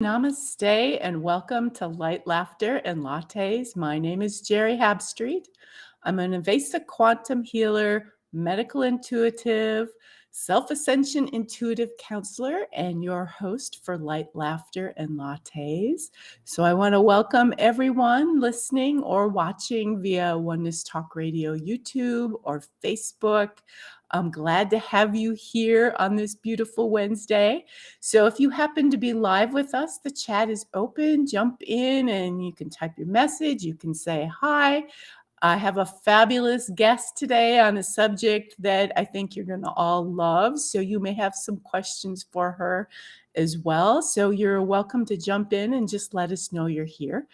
Namaste and welcome to Light, Laughter, and Lattes. My name is Geri Habstritt. I'm an Avesa quantum healer, medical intuitive, self-ascension intuitive counselor, and your host for Light, Laughter, and Lattes. So I want to welcome everyone listening or watching via Oneness Talk Radio YouTube or Facebook. I'm glad to have you here on this beautiful Wednesday. So if you happen to be live with us, the chat is open. Jump in and you can type your message. You can say hi. I have a fabulous guest today on a subject that I think you're going to all love. So you may have some questions for her as well. So you're welcome to jump in and just let us know you're here.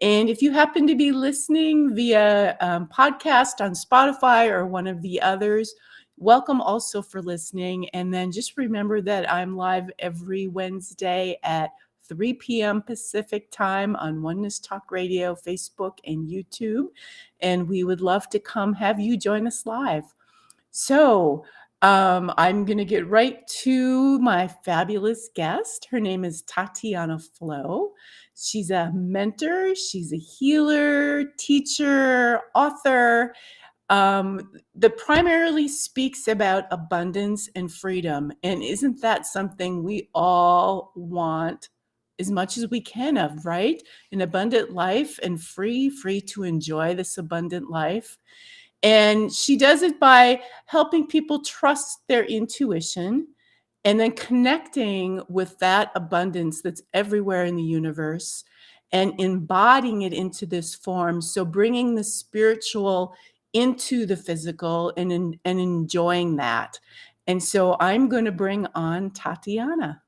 And if you happen to be listening via podcast on Spotify or one of the others, welcome also for listening. And then just remember that I'm live every Wednesday at 3 p.m. Pacific time on Oneness Talk Radio, Facebook, and YouTube. And we would love to come have you join us live. So I'm going to get right to my fabulous guest. Her name is Tatiana Flow. She's a mentor, she's a healer, teacher, author, that primarily speaks about abundance and freedom. And isn't that something we all want as much as we can of, right? An abundant life and free to enjoy this abundant life. And she does it by helping people trust their intuition and then connecting with that abundance that's everywhere in the universe and embodying it into this form. So bringing the spiritual into the physical and enjoying that. And so I'm going to bring on Tatiana.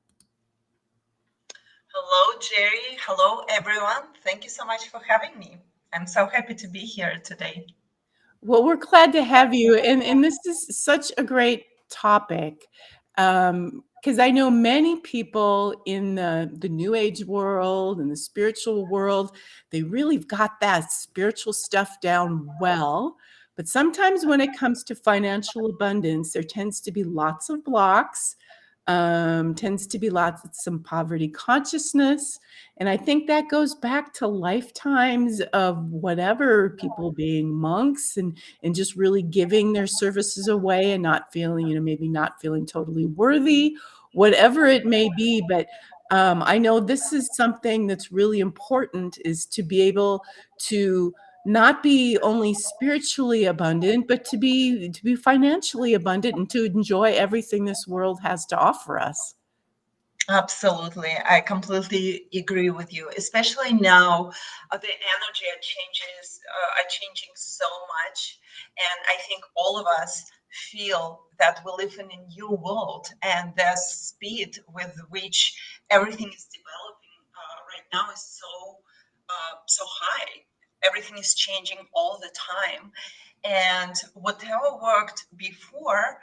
Hello, Geri. Hello, everyone. Thank you so much for having me. I'm so happy to be here today. Well, we're glad to have you. And this is such a great topic because I know many people in the New Age world and the spiritual world, they really got that spiritual stuff down well. But sometimes when it comes to financial abundance, there tends to be lots of blocks, tends to be some poverty consciousness. And I think that goes back to lifetimes of whatever, people being monks and just really giving their services away and not feeling, maybe not feeling totally worthy, whatever it may be. But I know this is something that's really important, is to be able to not be only spiritually abundant, but to be financially abundant and to enjoy everything this world has to offer us. Absolutely. I completely agree with you, especially now the energy are changing so much. And I think all of us feel that we live in a new world, and the speed with which everything is developing right now is so high. Everything is changing all the time. And whatever worked before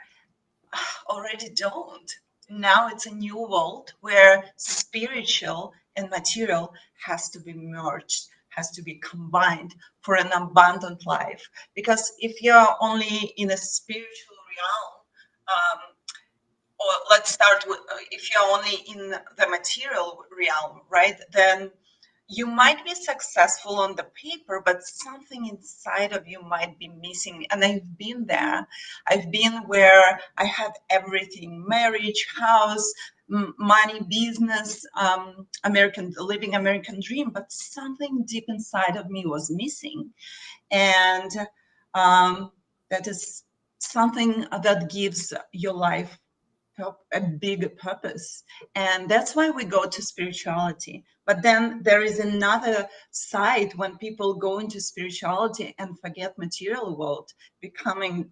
already don't. Now it's a new world where spiritual and material has to be merged, has to be combined for an abundant life. Because if you're only in a spiritual realm, or let's start with if you're only in the material realm, right? Then you might be successful on the paper, but something inside of you might be missing. And I've been there. I've been where I had everything: marriage, house, money, business, American dream, but something deep inside of me was missing. And that is something that gives your life a big purpose. And that's why we go to spirituality. But then there is another side when people go into spirituality and forget material world, becoming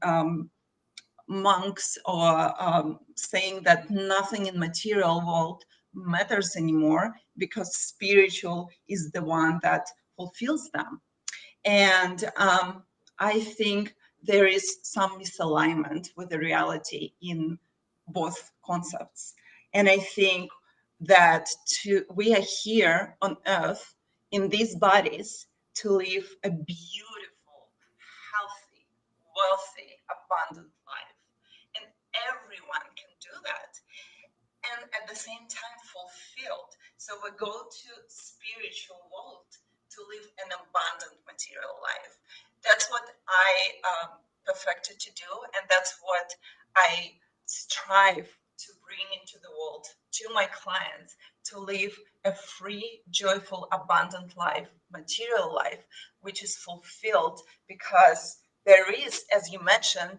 monks, or saying that nothing in material world matters anymore because spiritual is the one that fulfills them. And I think there is some misalignment with the reality in both concepts. And I think that we are here on earth in these bodies to live a beautiful, healthy, wealthy, abundant life. And everyone can do that. And at the same time fulfilled. So we go to spiritual world to live an abundant material life. That's what I perfected to do, and that's what I strive to bring into the world to my clients, to live a free, joyful, abundant life, material life, which is fulfilled, because there is, as you mentioned,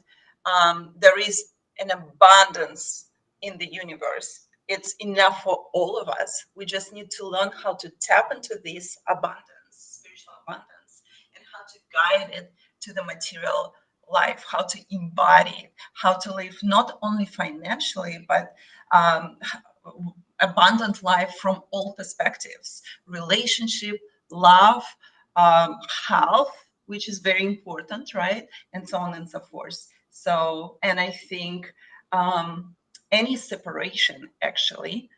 there is an abundance in the universe. It's enough for all of us. We just need to learn how to tap into this abundance, spiritual abundance, and how to guide it to the material life, how to embody it, how to live not only financially, but um, abundant life from all perspectives: relationship, love, health, which is very important, right? And so on and so forth. So, and I think any separation, actually,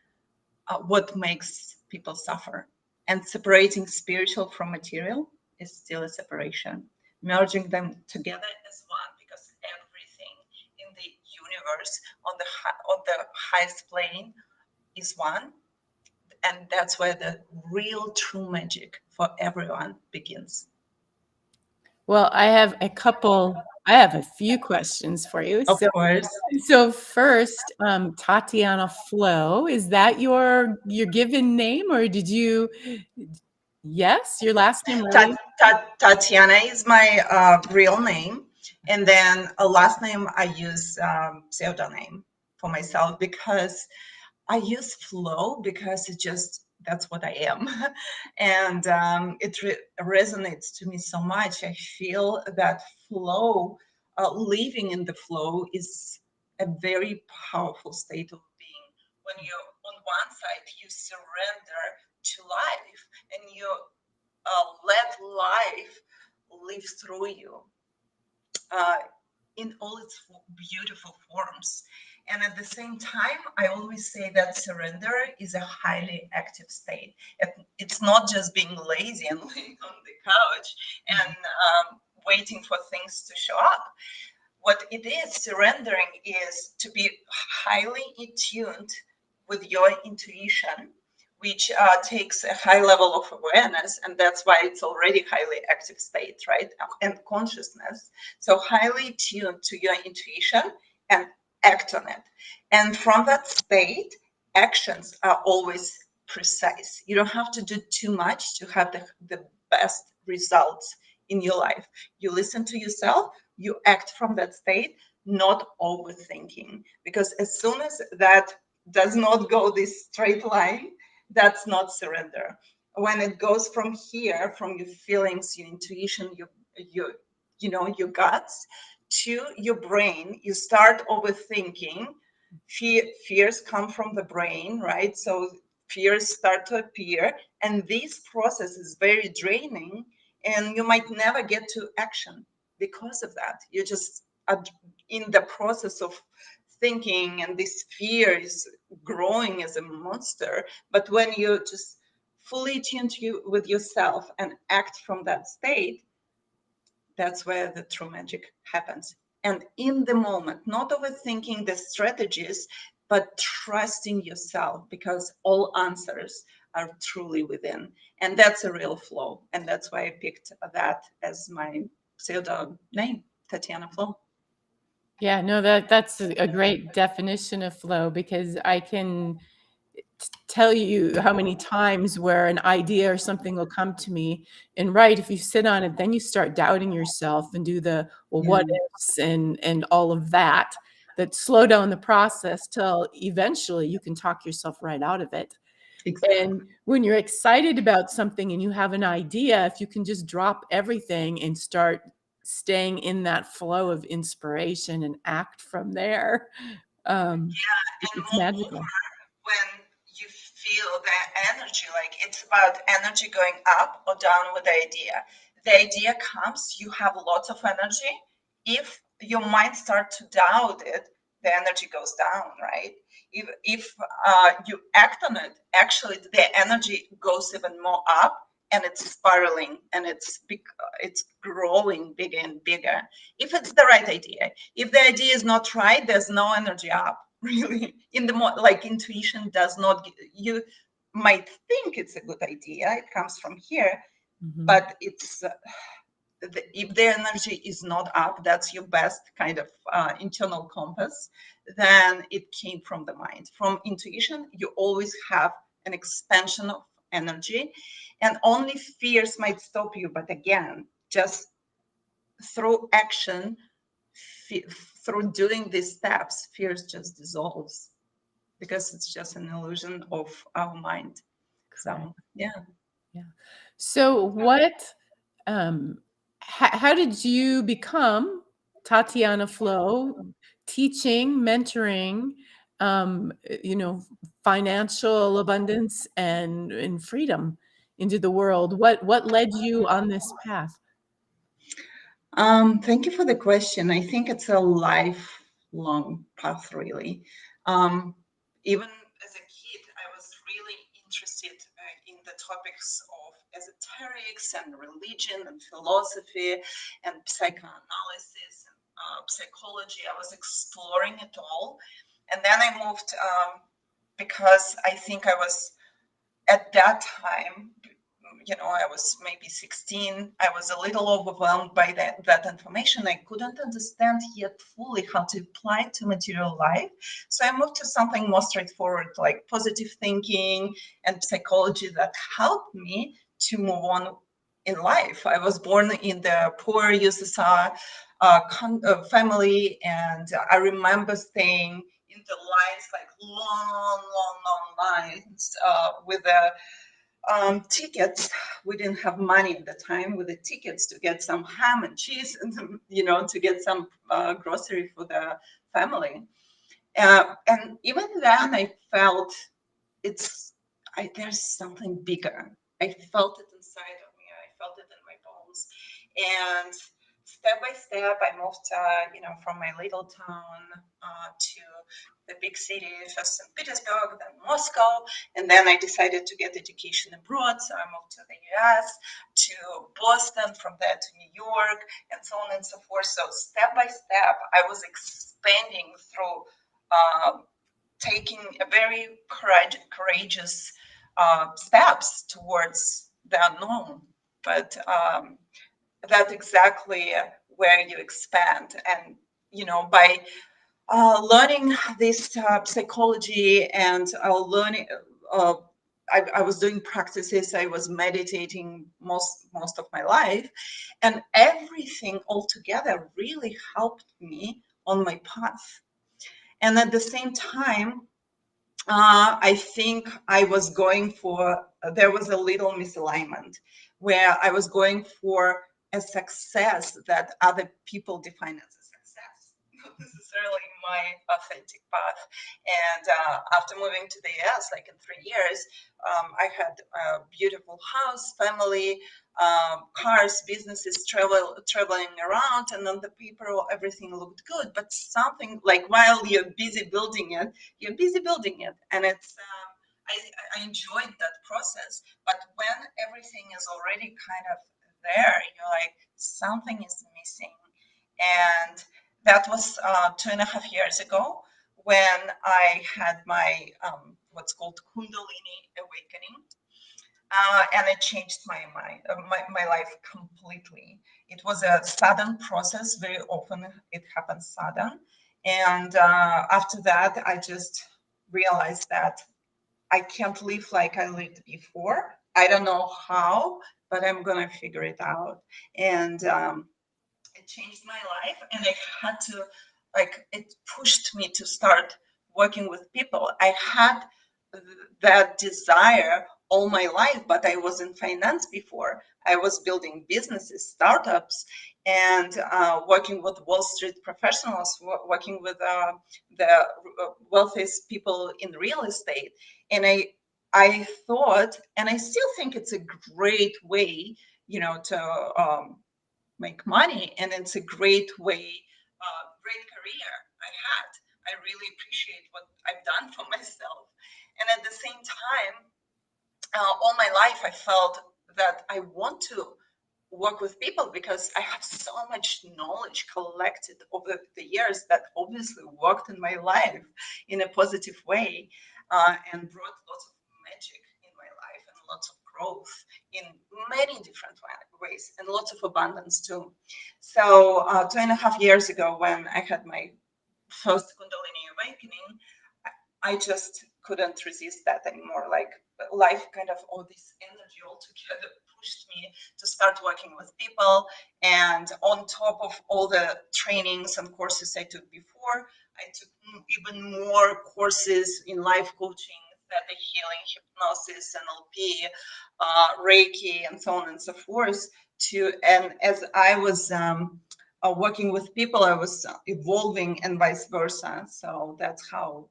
what makes people suffer. And separating spiritual from material is still a separation. Merging them together as one, because everything in the universe on the highest plane is one, and that's where the real true magic for everyone begins. Well, I have a few questions for you. Of So, course. so first, Tatiana Flow, is that your given name, or did you? Yes, your last name really? Tatiana is my real name, and then a last name I use pseudonym for myself, because I use flow because it just, that's what I am. And it resonates to me so much. I feel that flow, living in the flow, is a very powerful state of being. When you're on one side, you surrender to life, and you let life live through you uh, in all its beautiful forms. And at the same time, I always say that surrender is a highly active state. It's not just being lazy and laying on the couch and waiting for things to show up. What it is, surrendering, is to be highly attuned with your intuition, which takes a high level of awareness, and that's why it's already highly active state, right? And consciousness. So highly tuned to your intuition and act on it. And from that state, actions are always precise. You don't have to do too much to have the best results in your life. You listen to yourself, you act from that state, not overthinking. Because as soon as that does not go this straight line, that's not surrender. When it goes from here, from your feelings, your intuition, your guts, to your brain, you start overthinking. Fears come from the brain, right? So fears start to appear, and this process is very draining, and you might never get to action because of that. You just are in the process of thinking, and this fear is growing as a monster. But when you just fully tune to you with yourself and act from that state, that's where the true magic happens. And in the moment, not overthinking the strategies, but trusting yourself, because all answers are truly within. And that's a real flow. And that's why I picked that as my pseudo name, Tatiana Flow. Yeah, no, that's a great definition of flow, because I can tell you how many times where an idea or something will come to me, and right, if you sit on it, then you start doubting yourself and do the, well, Yeah, what ifs and all of that slow down the process till eventually you can talk yourself right out of it. exactly. And when you're excited about something and you have an idea, if you can just drop everything and start staying in that flow of inspiration and act from there, And it's moreover, magical. when you feel that energy, like it's about energy going up or down with the idea. The idea comes, you have lots of energy. If your mind starts to doubt it, the energy goes down, right? If you act on it, actually the energy goes even more up, and it's spiraling, and it's growing bigger and bigger. If it's the right idea, if the idea is not right, there's no energy up. Really, in the more, like, intuition does not you might think it's a good idea, it comes from here, Mhm. but it's if the energy is not up, that's your best kind of internal compass, then it came from the mind. From intuition, you always have an expansion of energy, and only fears might stop you. But again, just through action, through doing these steps, fears just dissolves because it's just an illusion of our mind. Correct. So, yeah. Yeah. So what how did you become Tatiana Flow, teaching, mentoring, you know, financial abundance and freedom into the world? What led you on this path? Thank you for the question. I think it's a lifelong path, really. Um, Even as a kid, I was really interested in the topics of esoterics and religion and philosophy and psychoanalysis and psychology. I was exploring it all. And then I moved because I think I was at that time, I was maybe 16. I was a little overwhelmed by that information. I couldn't understand yet fully how to apply it to material life. So I moved to something more straightforward, like positive thinking and psychology that helped me to move on in life. I was born in the poor USSR family, and I remember staying in the lines, like long, long, long lines with the tickets. We didn't have money at the time, with the tickets to get some ham and cheese and, to get some grocery for the family. And even then, I felt it's there's something bigger. I felt it inside of me. I felt it in my bones. And step by step, I moved, from my little town to the big city, first St. Petersburg, then Moscow, and then I decided to get education abroad. So I moved to the US, to Boston, from there to New York, and so on and so forth. So step by step, I was expanding through taking a very courageous steps towards the unknown. But that's exactly where you expand. And, by learning this psychology and learning, uh, I was doing practices. I was meditating most of my life, and everything altogether really helped me on my path. And at the same time, I think I was going for, there was a little misalignment where I was going for a success that other people define as a success, not necessarily my authentic path. And after moving to the US, like in 3 years, I had a beautiful house, family, cars, businesses, traveling around, and on the paper, everything looked good. But something, like, while you're busy building it, and it's I enjoyed that process. But when everything is already kind of there, you're like, something is missing. And that was 2.5 years ago, when I had my what's called Kundalini awakening, and it changed my life completely. It was a sudden process. Very often it happens sudden, and after that, I just realized that I can't live like I lived before. I don't know how, but I'm gonna figure it out. And it changed my life, and I had to, like, it pushed me to start working with people. I had that desire all my life, but I was in finance before. I was building businesses, startups, and working with Wall Street professionals, working with the wealthiest people in real estate. And I thought, and I still think it's a great way, to make money, and it's a great way, great career I had. I really appreciate what I've done for myself. And at the same time, all my life, I felt that I want to work with people because I have so much knowledge collected over the years that obviously worked in my life in a positive way, and brought lots of magic lots of growth in many different ways, and lots of abundance too. So 2.5 years ago, when I had my first Kundalini awakening, I just couldn't resist that anymore. Like life kind of all this energy all together pushed me to start working with people. And on top of all the trainings and courses I took before, I took even more courses in life coaching, theta healing, hypnosis, NLP, Reiki, and so on and so forth. And as I was working with people, I was evolving and vice versa. So that's how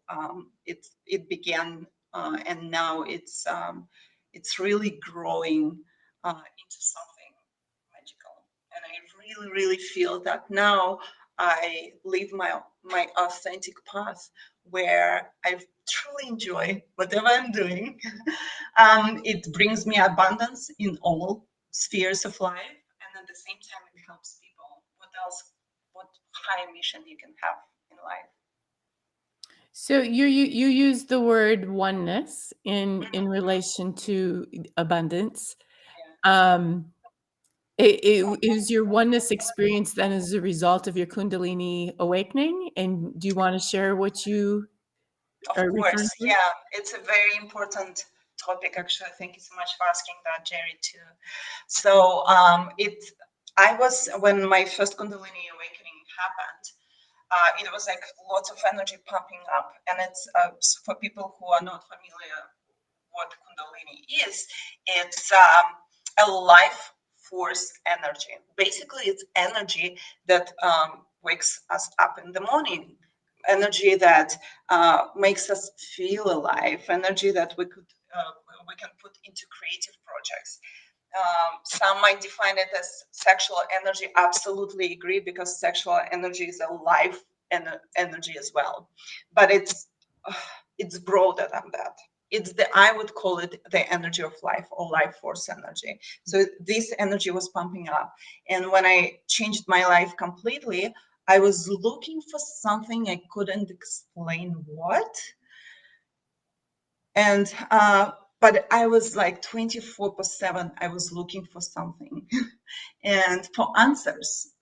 it began, and now it's really growing into something magical. And I really, really feel that now I live my authentic path where I truly enjoy whatever I'm doing. It brings me abundance in all spheres of life, and at the same time it helps people. What else, what high mission you can have in life? So you use the word oneness in Mhm. relation to abundance. Yeah. Um, is your oneness experience then as a result of your Kundalini awakening? And do you want to share what you Of are referring course, to? yeah, it's a very important topic. Actually, thank you so much for asking that, Geri, too. So I was, when my first Kundalini awakening happened, it was like lots of energy pumping up, and it's for people who are not familiar what Kundalini is. It's a life force energy. Basically, it's energy that wakes us up in the morning, energy that makes us feel alive, energy that we can put into creative projects. Some might define it as sexual energy. Absolutely agree, because sexual energy is a life energy as well, but it's broader than that. It's the, I would call it the energy of life, or life force energy. So this energy was pumping up, and when I changed my life completely, I was looking for something I couldn't explain what, and but I was like 24/7. I was looking for something and for answers.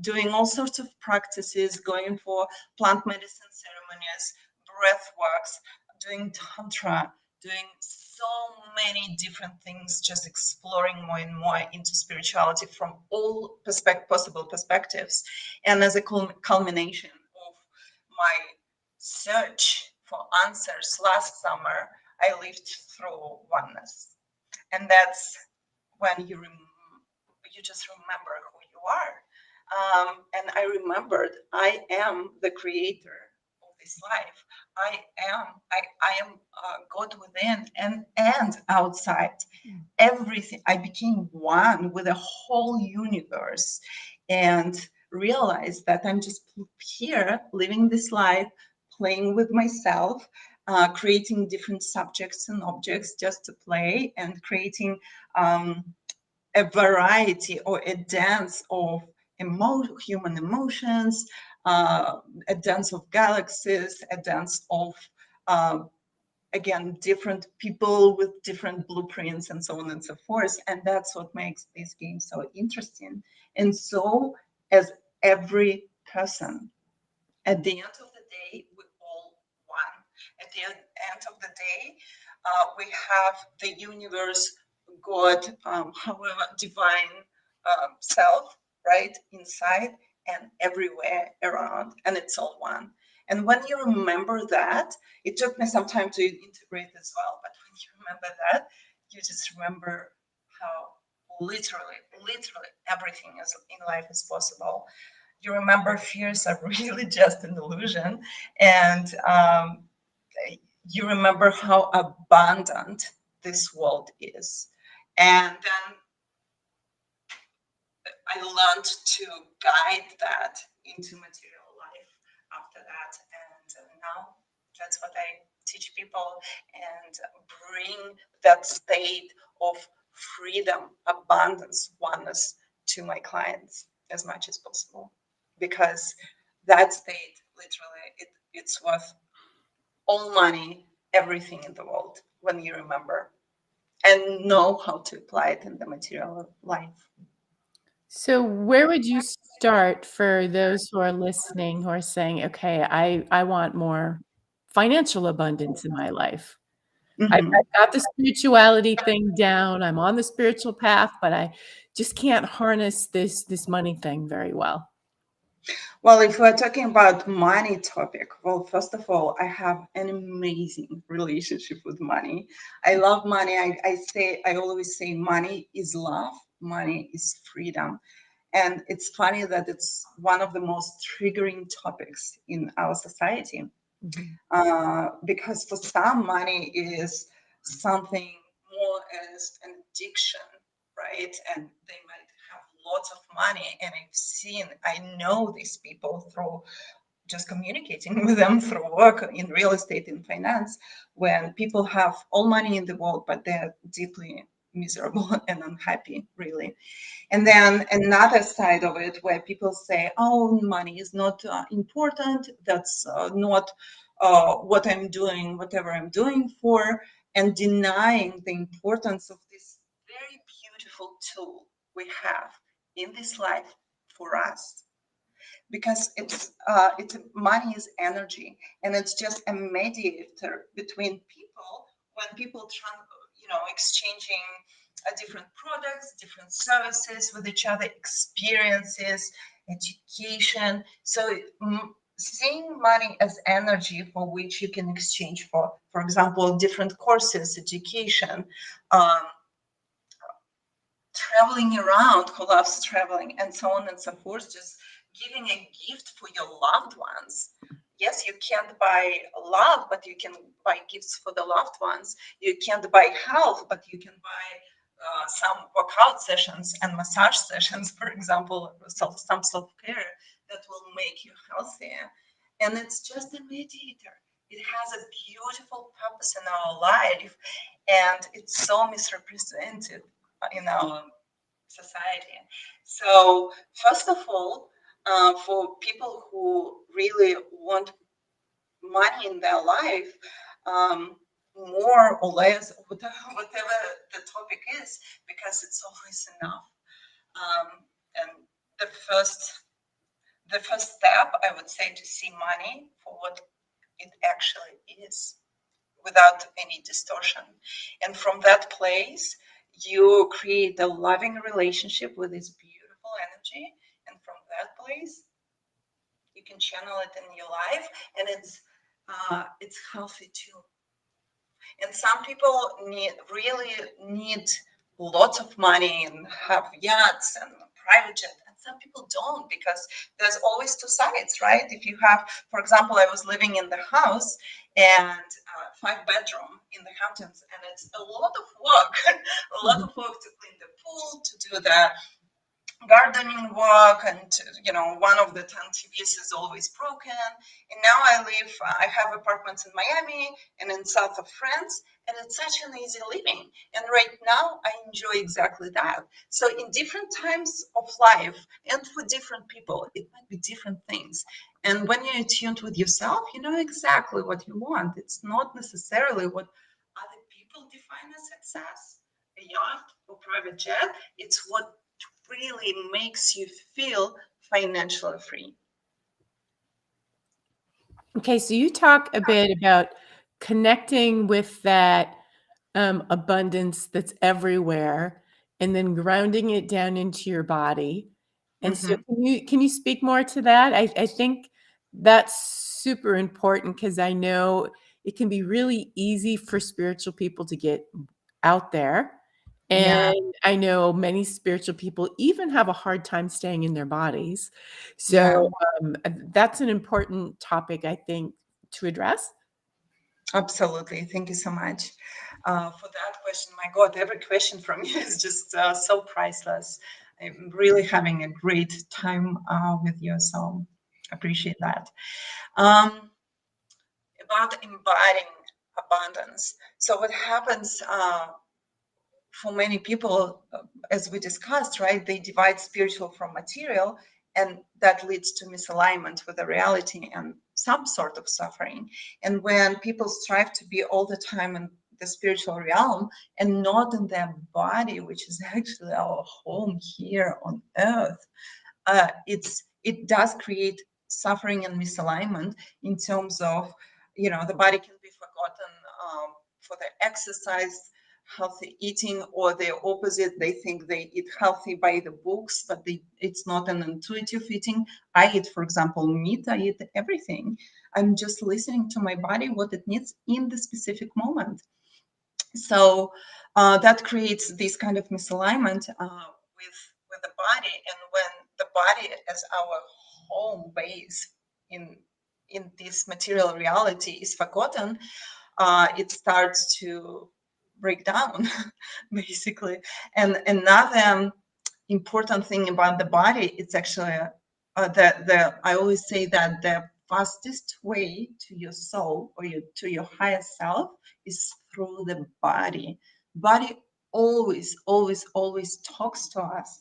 Doing all sorts of practices, going for plant medicine ceremonies, breath works, doing tantra, doing so many different things, just exploring more and more into spirituality from all possible perspectives. And as a culmination of my search for answers last summer, I lived through oneness. And that's when you just remember who you are. And I remembered I am the creator of this life. I am God within and outside. Everything. I became one with the whole universe, and realized that I'm just here living this life, playing with myself, creating different subjects and objects just to play, and creating a variety or a dance of human emotions, a dance of galaxies, a dance of, uh, again, different people with different blueprints, and so on and so forth. And that's what makes this game so interesting. And so, as every person, at the end of the day, we all one. At the end of the day, we have the universe, God, however, divine self, right, inside and everywhere around, and it's all one. And when you remember that, it took me some time to integrate as well, but when you remember that, you just remember how literally everything is in life is possible. You remember fears are really just an illusion, and you remember how abundant this world is. And then I learned to guide that into material life after that, and now that's what I teach people, and bring that state of freedom, abundance, oneness to my clients as much as possible, because that state literally it's worth all money, everything in the world when you remember. and know how to apply it in the material life. So where would you start for those who are listening who are saying, okay, I want more financial abundance in my life? I've Mhm. got the spirituality thing down. I'm on the spiritual path, but I just can't harness this money thing very well. Well, if we're talking about money topic, well, first of all, I have an amazing relationship with money. I love money. I always say money is love, money is freedom. And it's funny that it's one of the most triggering topics in our society, Mhm. because for some, money is something more as an addiction, right? And they might have lots of money. And I know these people through just communicating with them through work in real estate, in finance, when people have all money in the world, but they're deeply miserable and unhappy, really. And then another side of it where people say, oh, money is not important. That's not what I'm doing, whatever I'm doing for, and denying the importance of this very beautiful tool we have in this life for us, because it's money is energy, and it's just a mediator between people when people exchanging different products, different services with each other, experiences, education. So seeing money as energy for which you can exchange for example, different courses, education, um, traveling around, who loves traveling, and so on and so forth, just giving a gift for your loved ones. Yes, you can't buy love, but you can buy gifts for the loved ones. You can't buy health, but you can buy some workout sessions and massage sessions, for example, some self-care that will make you healthier. And it's just a mediator. It has a beautiful purpose in our life, and it's so misrepresented in our society. So, first of all, for people who really want money in their life, um, more or less, whatever the topic is, because it's always enough. Um, and the first, the first step, I would say, to see money for what it actually is, without any distortion. And from that place, you create a loving relationship with this beautiful energy. And from that place, you can channel it in your life, and it's healthy too. And some people really need lots of money and have yachts and private jet, and some people don't, because there's always two sides, right? If you have, for example, I was living in the house, and 5 bedroom in the Hamptons, and it's a lot of work, a lot Mhm. of work to clean the pool, to do the gardening work, and one of the 10 TVs is always broken. And now I have apartments in Miami and in south of France, and it's such an easy living, and right now I enjoy exactly that. So in different times of life and for different people, it might be different things. And when you're tuned with yourself, you know exactly what you want. It's not necessarily what other people define as success, a yacht or private jet. It's what really makes you feel financially free. Okay, so you talk a bit about connecting with that abundance that's everywhere, and then grounding it down into your body. And so, Mm-hmm. can you speak more to that? I think that's super important because I know it can be really easy for spiritual people to get out there. Yeah, And I know many spiritual people even have a hard time staying in their bodies. yeah, So that's an important topic, I think, to address. absolutely. Thank you so much for that question. My God, every question from you is just so priceless. I'm really having a great time with you, so appreciate that. Um, about embodying abundance. So what happens for many people, as we discussed, right, they divide spiritual from material, and that leads to misalignment with the reality and some sort of suffering. And when people strive to be all the time in the spiritual realm and not in their body, which is actually our home here on earth, it does create suffering and misalignment in terms of, the body can be forgotten for the exercise, healthy eating, or the opposite. They think they eat healthy by the books, but it's not an intuitive eating. I eat, for example, meat. I eat everything. I'm just listening to my body, what it needs in the specific moment. So that creates this kind of misalignment with the body. And when the body as our home base in this material reality is forgotten, it starts to break down, basically. And another important thing about the body, it's actually I always say that the fastest way to your soul or to your higher self is through the body. Body always, always, always talks to us.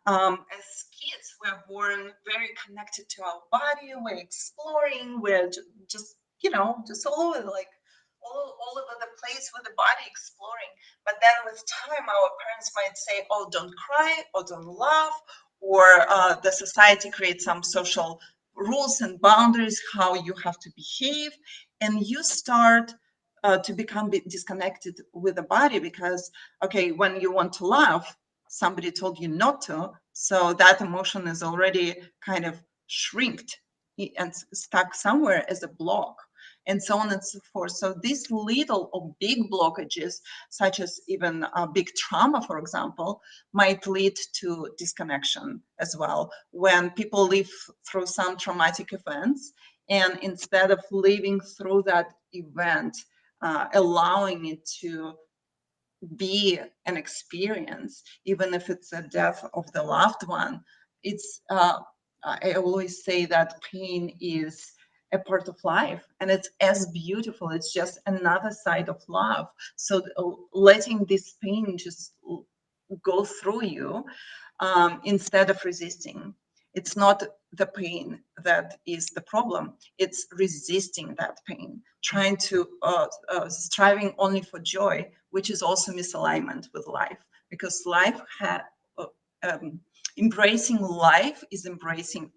As kids, we're born very connected to our body. We're exploring. We're just, just all over, like all over the place with the body exploring. But then with time, our parents might say, "Oh, don't cry," or "Don't laugh," or the society creates some social rules and boundaries how you have to behave, and you start to become disconnected with the body because, okay, when you want to laugh, somebody told you not to, so that emotion is already kind of shrinked and stuck somewhere as a block, and so on and so forth. So these little or big blockages, such as even a big trauma, for example, might lead to disconnection as well. When people live through some traumatic events, and instead of living through that event, allowing it to be an experience, even if it's a death of the loved one, it's I always say that pain is a part of life, and it's as beautiful. It's just another side of love. So letting this pain just go through you, instead of resisting. It's not the pain that is the problem. It's resisting that pain, trying to striving only for joy, which is also misalignment with life, because embracing life is embracing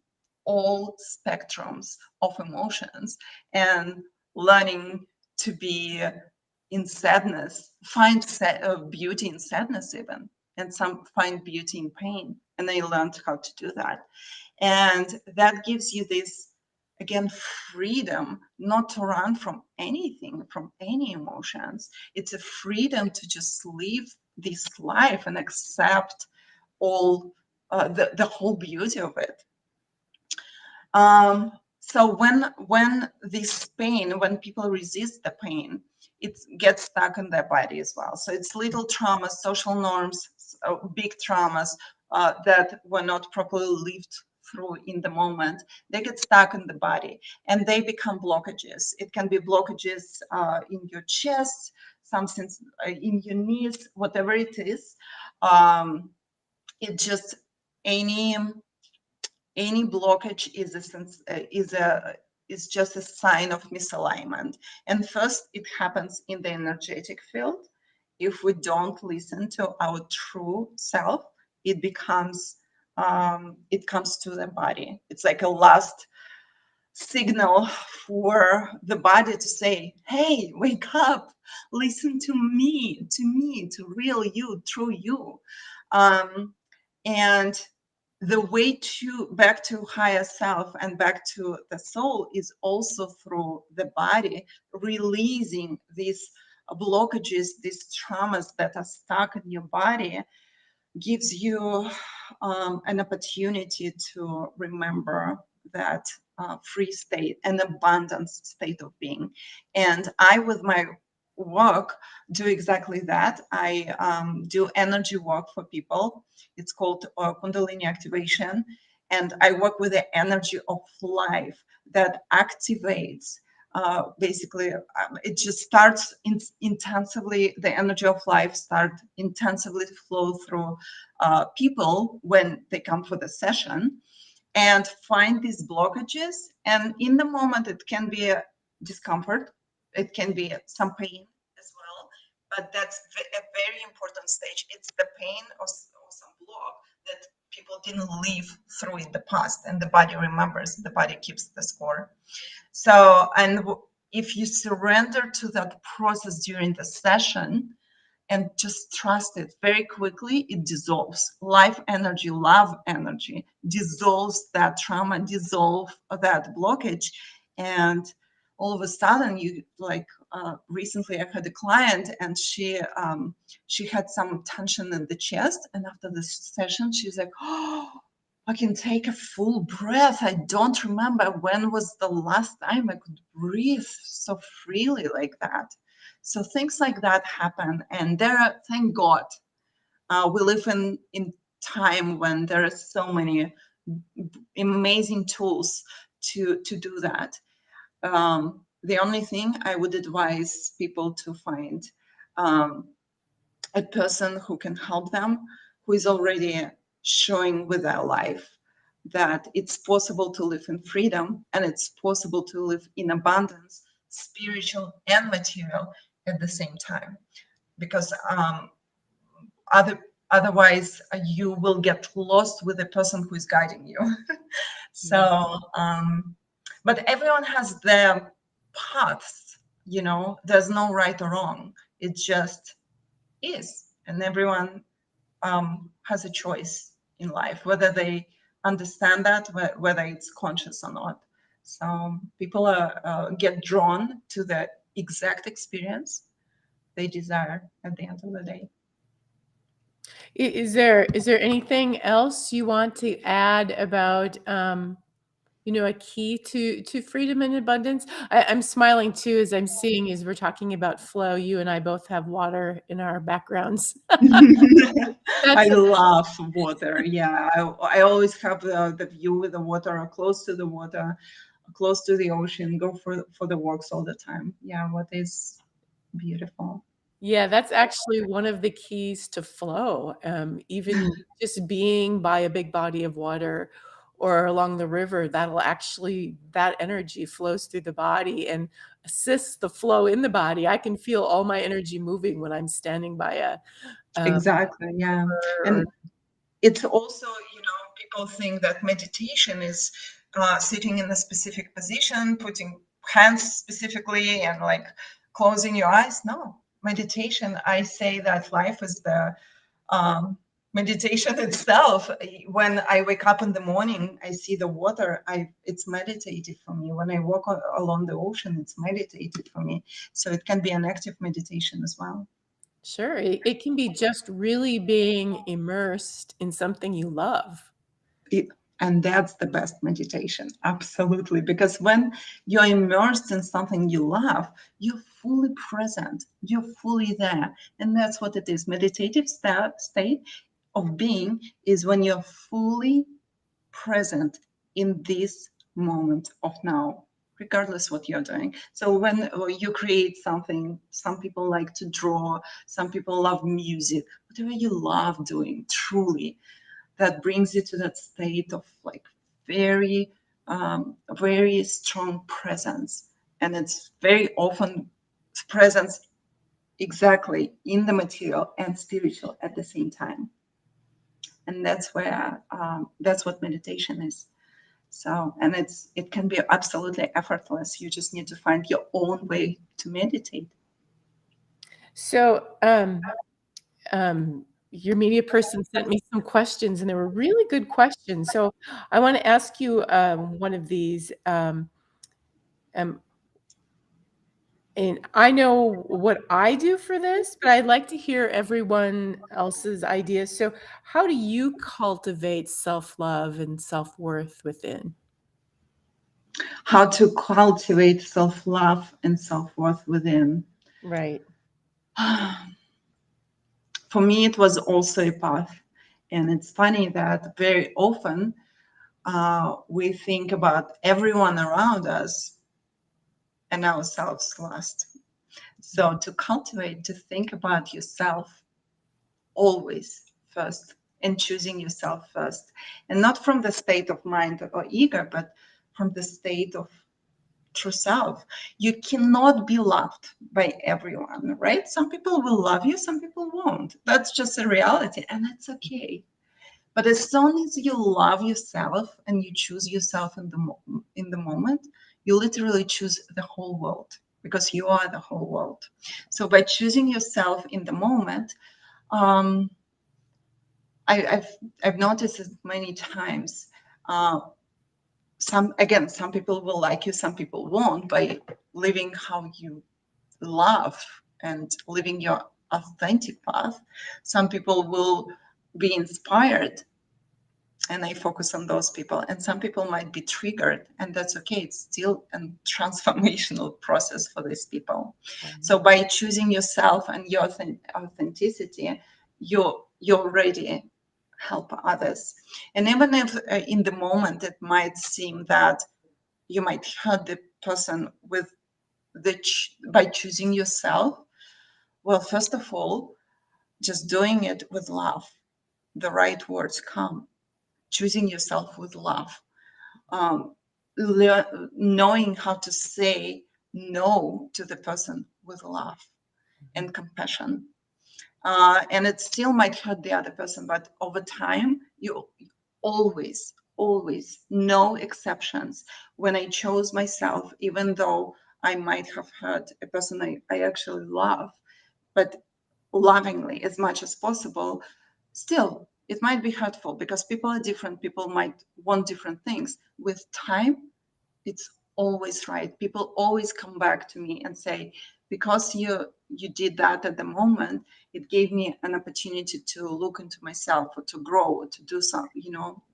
all spectrums of emotions, and learning to be in sadness, find beauty in sadness even, and some find beauty in pain, and they learned how to do that. And that gives you this, again, freedom not to run from anything, from any emotions. It's a freedom to just live this life and accept all the whole beauty of it. So when this pain, when people resist the pain, it gets stuck in their body as well. So it's little traumas, social norms, big traumas that were not properly lived through in the moment. They get stuck in the body and they become blockages. It can be blockages in your chest, something in your knees, whatever it is. It just any blockage is just a sign of misalignment. And first, it happens in the energetic field. If we don't listen to our true self, it becomes it comes to the body. It's like a last signal for the body to say, "Hey, wake up! Listen to me, to real you, true you." And the way to back to higher self and back to the soul is also through the body, releasing these blockages, these traumas that are stuck in your body, gives you an opportunity to remember that free state, an abundant state of being. And I, with my work, do exactly that. I do energy work for people. It's called Kundalini activation. And I work with the energy of life that activates. Basically, it just starts intensively. The energy of life starts intensively to flow through people when they come for the session, and find these blockages. And in the moment, it can be a discomfort, it can be some pain as well. but that's a very important stage. It's the pain or some block that people didn't live through in the past, and the body remembers, the body keeps the score. So, and if you surrender to that process during the session and just trust it very quickly, it dissolves. Life energy, love energy dissolves that trauma, dissolve that blockage. And all of a sudden, you like recently I had a client, and she had some tension in the chest, and after this session she's like, oh, I can take a full breath. I don't remember when was the last time I could breathe so freely like that. So things like that happen, and thank God, we live in time when there are so many amazing tools to do that. The only thing I would advise people to find um, a person who can help them, who is already showing with their life that it's possible to live in freedom, and it's possible to live in abundance, spiritual and material at the same time. Because otherwise you will get lost with the person who is guiding you. So, but everyone has their paths, there's no right or wrong. It just is. And everyone has a choice in life, whether they understand that, whether it's conscious or not. So people get drawn to the exact experience they desire at the end of the day. Is there anything else you want to add about a key to freedom and abundance? I'm smiling too as I'm seeing, as we're talking about flow. You and I both have water in our backgrounds. I That's love water. Yeah, I always have the view with the water, or close to the water, close to the ocean. Go for the walks all the time. Yeah, what is beautiful. Yeah, that's actually one of the keys to flow. Even just being by a big body of water or along the river, that energy flows through the body and assists the flow in the body. I can feel all my energy moving when I'm standing by a Exactly. Yeah, river. and it's also, people think that meditation is sitting in a specific position, putting hands specifically, and like closing your eyes. No, meditation, I say that life is the meditation itself. When I wake up in the morning, I see the water, it's meditative for me. When I walk along the ocean, it's meditative for me. So it can be an active meditation as well. Sure, it can be just really being immersed in something you love. It, and that's the best meditation, absolutely. Because when you're immersed in something you love, you're fully present, you're fully there. And that's what it is. Meditative state of being is when you're fully present in this moment of now, regardless what you're doing. So when you create something, some people like to draw, some people love music, whatever you love doing, truly, that brings you to that state of like very, very strong presence. And it's very often presence exactly in the material and spiritual at the same time. And that's where, that's what meditation is. So, and it can be absolutely effortless. You just need to find your own way to meditate. So, your media person sent me some questions, and they were really good questions. So I want to ask you one of these. Um, and I know what I do for this, but I'd like to hear everyone else's ideas. So, how do you cultivate self love and self worth within? How to cultivate self love and self worth within. Right. For me, it was also a path. And it's funny that very often we think about everyone around us and ourselves last. So to cultivate, to think about yourself always first, and choosing yourself first. And not from the state of mind or ego, but from the state of true self. You cannot be loved by everyone, right? Some people will love you, some people won't. That's just a reality, and it's okay. But as soon as you love yourself and you choose yourself in the moment, you literally choose the whole world, because you are the whole world. So by choosing yourself in the moment, um, I've noticed it many times. Uh, some people will like you, some people won't. By living how you love and living your authentic path, some people will be inspired, and I focus on those people. And some people might be triggered, and that's okay. It's still a transformational process for these people. So by choosing yourself and your authenticity, you already help others. And even if in the moment it might seem that you might hurt the person with by choosing yourself, well, first of all, just doing it with love, the right words come. Choosing yourself with love, um, knowing how to say no to the person with love and compassion. And it still might hurt the other person, but over time, you always, no exceptions. When I chose myself, even though I might have hurt a person I actually love, but lovingly as much as possible, still it might be hurtful because people are different. People might want different things. With time, it's always right. People always come back to me and say, because you did that at the moment, it gave me an opportunity to look into myself, or to grow, or to do some,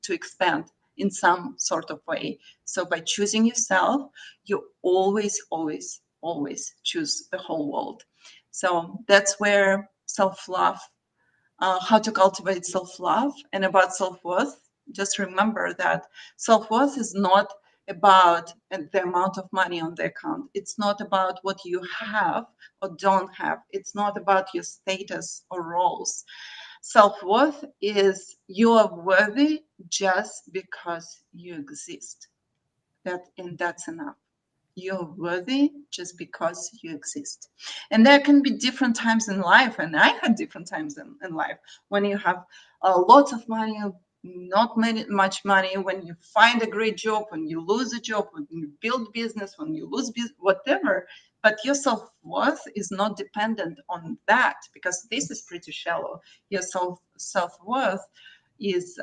to expand in some sort of way. So by choosing yourself, you always choose the whole world. So that's where self-love, how to cultivate self-love, and about self-worth. Just remember that self-worth is not about the amount of money on the account. It's not about what you have or don't have. It's not about your status or roles. Self-worth is you are worthy just because you exist. And that's enough. You're worthy just because you exist. And there can be different times in life, and I had different times in life, when you have lots of money, not much money, when you find a great job, when you lose a job, when you build business, when you lose business, whatever. But your self-worth is not dependent on that, because this is pretty shallow. Your self-worth is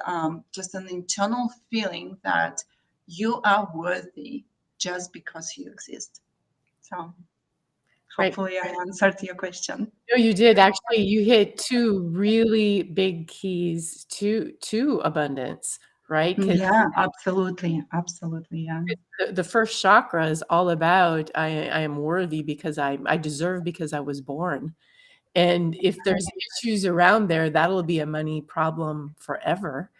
just an internal feeling that you are worthy just because you exist. So Right. hopefully I answered your question. No, you did. Actually, you hit two really big keys to abundance, right? 'Cause Yeah, absolutely. Absolutely. Yeah. the first chakra is all about I am worthy because I deserve because I was born. And if there's issues around there, that'll be a money problem forever.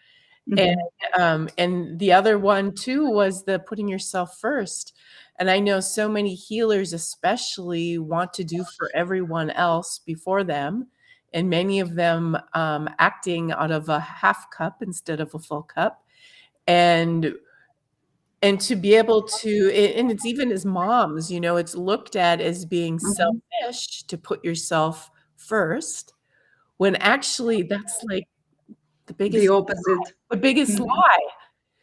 And, Mhm. and the other one too was the putting yourself first. And I know so many healers especially want to do for everyone else before them, and many of them acting out of a half cup instead of a full cup. And to be able to, and it's even as moms, it's looked at as being Mhm. selfish to put yourself first, when actually that's like the The biggest opposite. the biggest Mhm. lie.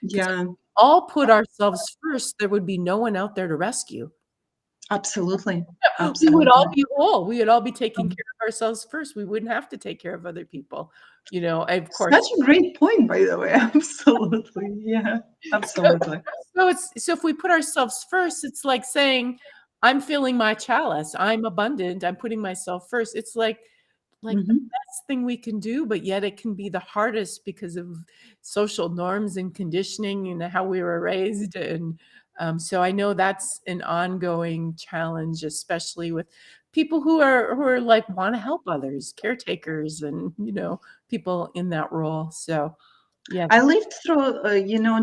'Cause if Yeah, we all put ourselves first, there would be no one out there to rescue. absolutely. We would all Absolutely. be whole. We would all be taking care of ourselves first. We wouldn't have to take care of other people. Of Such course. a great point, by the way. Absolutely. Yeah, So absolutely. so if we put ourselves first, it's like saying, "I'm filling my chalice. I'm abundant. I'm putting myself first." It's like the Mhm. best thing we can do, but yet it can be the hardest because of social norms and conditioning and how we were raised. And so I know that's an ongoing challenge, especially with people who are like want to help others, caretakers, and people in that role. So yeah. I lived through,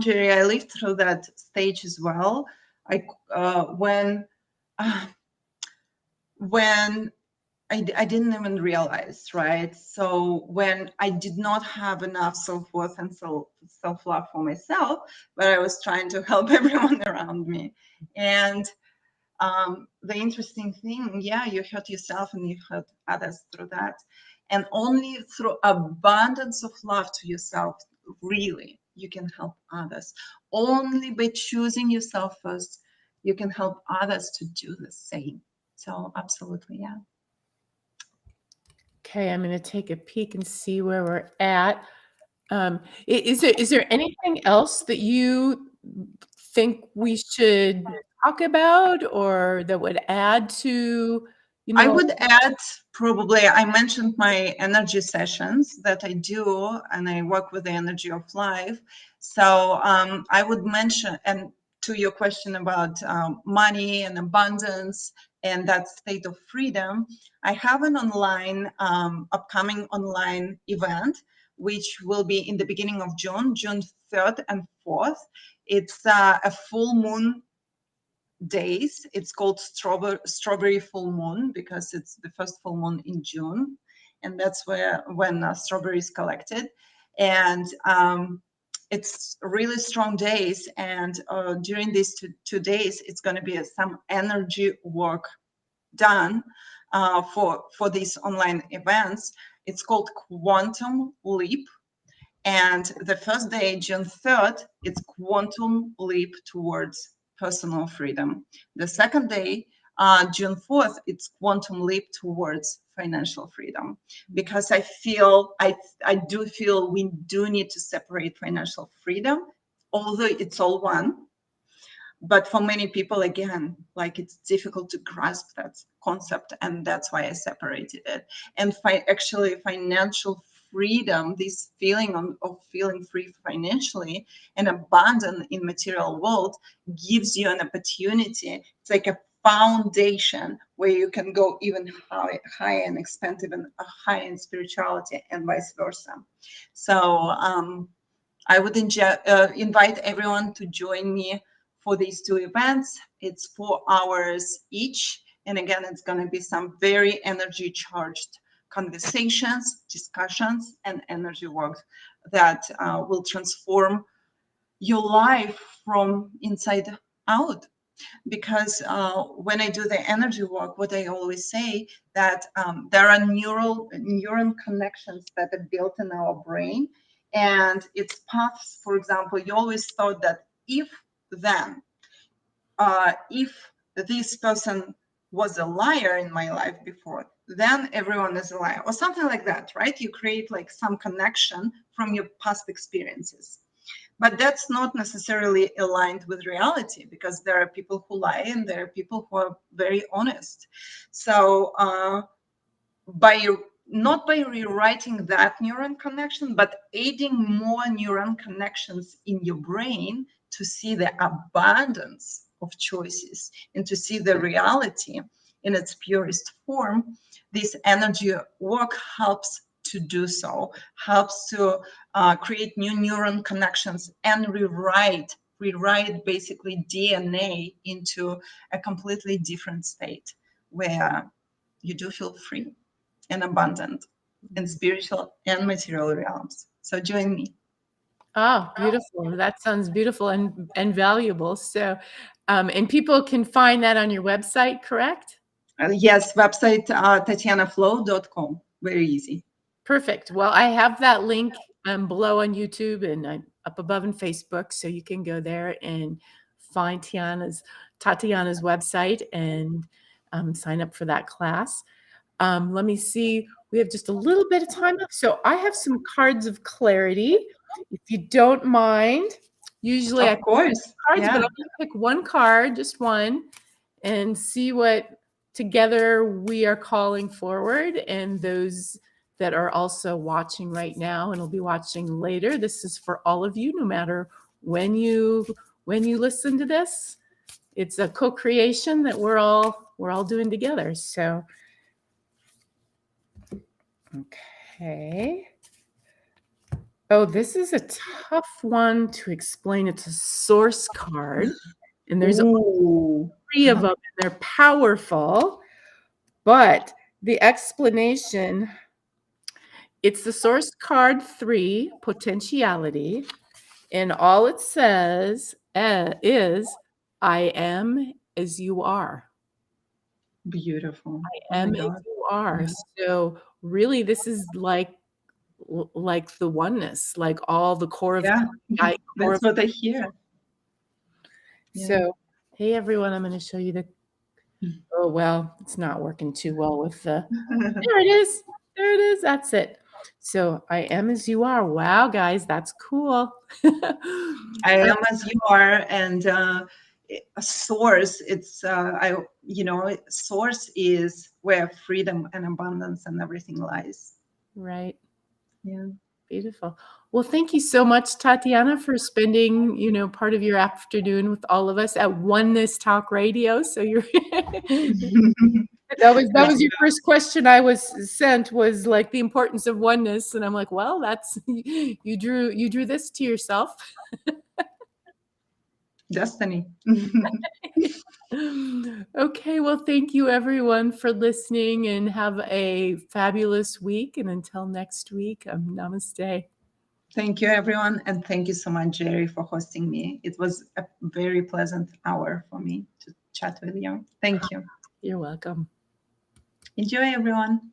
Jerry, I lived through that stage as well. I uh, when uh, when I didn't even realize, right? So when I did not have enough self-worth and self-love for myself, but I was trying to help everyone around me. And the interesting thing, yeah, you hurt yourself and you hurt others through that. And only through abundance of love to yourself, really, you can help others. Only by choosing yourself first, you can help others to do the same. So absolutely, yeah. Okay, I'm going to take a peek and see where we're at. Is there anything else that you think we should talk about or that would add to, I would add, probably, I mentioned my energy sessions that I do, and I work with the energy of life. So I would mention, and to your question about money and abundance and that state of freedom, I have an online, upcoming online event, which will be in the beginning of June, June 3rd and 4th. It's a full moon days. It's called strawberry full moon because it's the first full moon in June, and that's when strawberry is collected. And it's really strong days. And during these two days, it's going to be some energy work done for these online events. It's called Quantum Leap. And the first day, June 3rd, it's Quantum Leap towards personal freedom. The second day, June 4th, it's Quantum Leap towards financial freedom. Because I do feel we do need to separate financial freedom, although it's all one. But for many people, again, like it's difficult to grasp that concept, and that's why I separated it. And actually, financial freedom, this feeling of feeling free financially and abundant in material world, gives you an opportunity. It's like a foundation where you can go even higher and expand even higher in spirituality and vice versa. So I would invite everyone to join me for these two events. It's 4 hours each. And again, it's going to be some very energy charged conversations, discussions, and energy work that will transform your life from inside out. Because when I do the energy work, what I always say that there are neuron connections that are built in our brain, and its paths. For example, you always thought that if this person was a liar in my life before, then everyone is a liar, or something like that, right? You create like some connection from your past experiences. But that's not necessarily aligned with reality, because there are people who lie and there are people who are very honest. So not by rewriting that neuron connection, but adding more neuron connections in your brain to see the abundance of choices and to see the reality in its purest form, this energy work helps to do so, helps to create new neuron connections and rewrite basically DNA into a completely different state where you do feel free and abundant in spiritual and material realms. So join me. Oh, beautiful. That sounds beautiful and valuable. So, and people can find that on your website, correct? Yes, website tatianaflow.com. Very easy. Perfect. Well, I have that link below on YouTube and I'm up above on Facebook, so you can go there and find Tatiana's website and sign up for that class. Let me see. We have just a little bit of time left, so I have some cards of clarity, if you don't mind. Usually, Of course, cards, yeah. but I'm going to pick one card, just one, and see what together we are calling forward, and those that are also watching right now and will be watching later. This is for all of you, no matter when you listen to this. It's a co-creation that we're all doing together. So, okay. Oh, this is a tough one to explain. It's a source card, and there's Ooh. 3 of them, and they're powerful. But the explanation, it's the source card 3, potentiality, and all it says is, I am as you are. Beautiful. Oh I my am as God. you are. Yeah. So really, this is like the oneness, like all the core of Yeah. core That's of. what I hear. Yeah. So, hey everyone, I'm going to show you the. Oh well, it's not working too well with the. There it is. There it is. That's it. So I am as you are. Wow, guys, that's cool. I am as you are, and a source. It's source is where freedom and abundance and everything lies. Right. Yeah. Beautiful. Well, thank you so much, Tatiana, for spending, part of your afternoon with all of us at Oneness Talk Radio. So you're that was your first question I was sent, was like the importance of oneness, and I'm like, well, that's you drew this to yourself. Destiny. Okay, well, thank you everyone for listening, and have a fabulous week. And until next week, namaste. Thank you, everyone. And thank you so much, Geri, for hosting me. It was a very pleasant hour for me to chat with you. Thank you. You're welcome. Enjoy, everyone.